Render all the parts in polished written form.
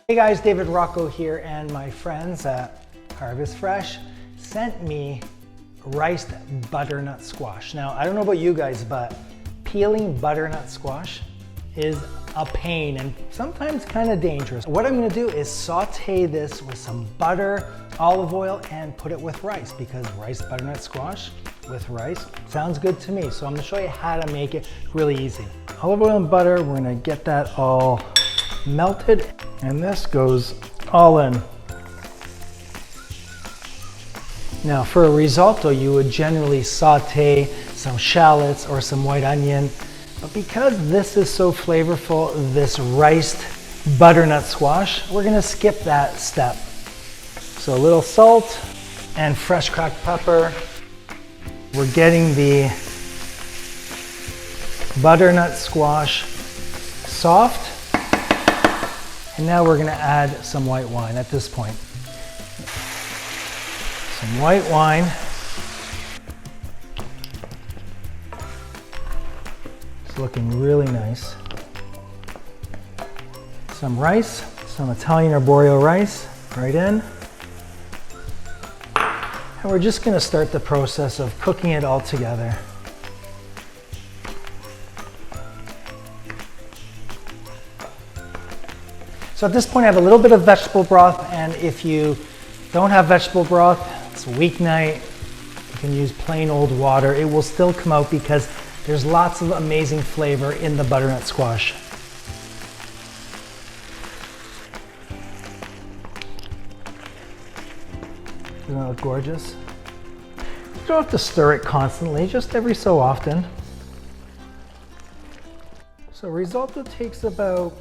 Hey guys, David Rocco here, and my friends at Harvest Fresh sent me riced butternut squash. Now, I don't know about you guys, but peeling butternut squash is a pain and sometimes kind of dangerous. What I'm gonna do is saute this with some butter, olive oil, and put it with rice, because riced butternut squash with rice sounds good to me. So I'm gonna show you how to make it really easy. Olive oil and butter, we're gonna get that all melted, and this goes all in. Now for a risotto, you would generally saute some shallots or some white onion, but because this is so flavorful, this riced butternut squash, we're gonna skip that step. So a little salt and fresh cracked pepper. We're getting the butternut squash soft. And now we're gonna add some white wine at this point. Some white wine. It's looking really nice. Some rice, some Italian Arborio rice right in. And we're just gonna start the process of cooking it all together. So at this point I have a little bit of vegetable broth, and if you don't have vegetable broth, it's a weeknight, you can use plain old water. It will still come out because there's lots of amazing flavor in the butternut squash. Doesn't that look gorgeous? You don't have to stir it constantly, just every so often. So risotto takes about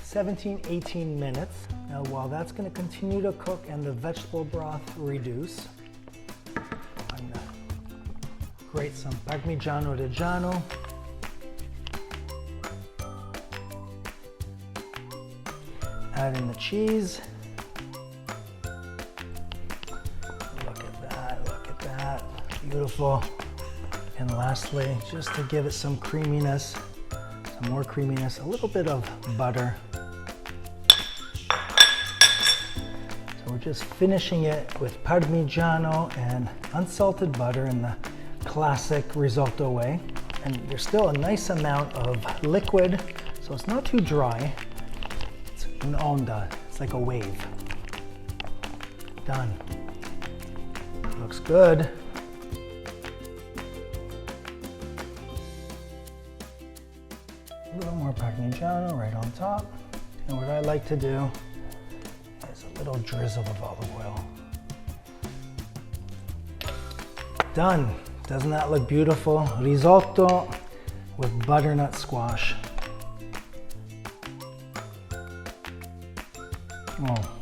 17-18 minutes. Now while that's going to continue to cook and the vegetable broth reduce, I'm going to grate some Parmigiano Reggiano. Add in the cheese. Look at that, beautiful. And lastly, just to give it some creaminess, some more creaminess, a little bit of butter. We're just finishing it with Parmigiano and unsalted butter in the classic risotto way. And there's still a nice amount of liquid, so it's not too dry. It's an onda, it's like a wave. Done. Looks good. A little more Parmigiano right on top. And what I like to do, a little drizzle of olive oil. Done. Doesn't that look beautiful? Risotto with butternut squash. Oh.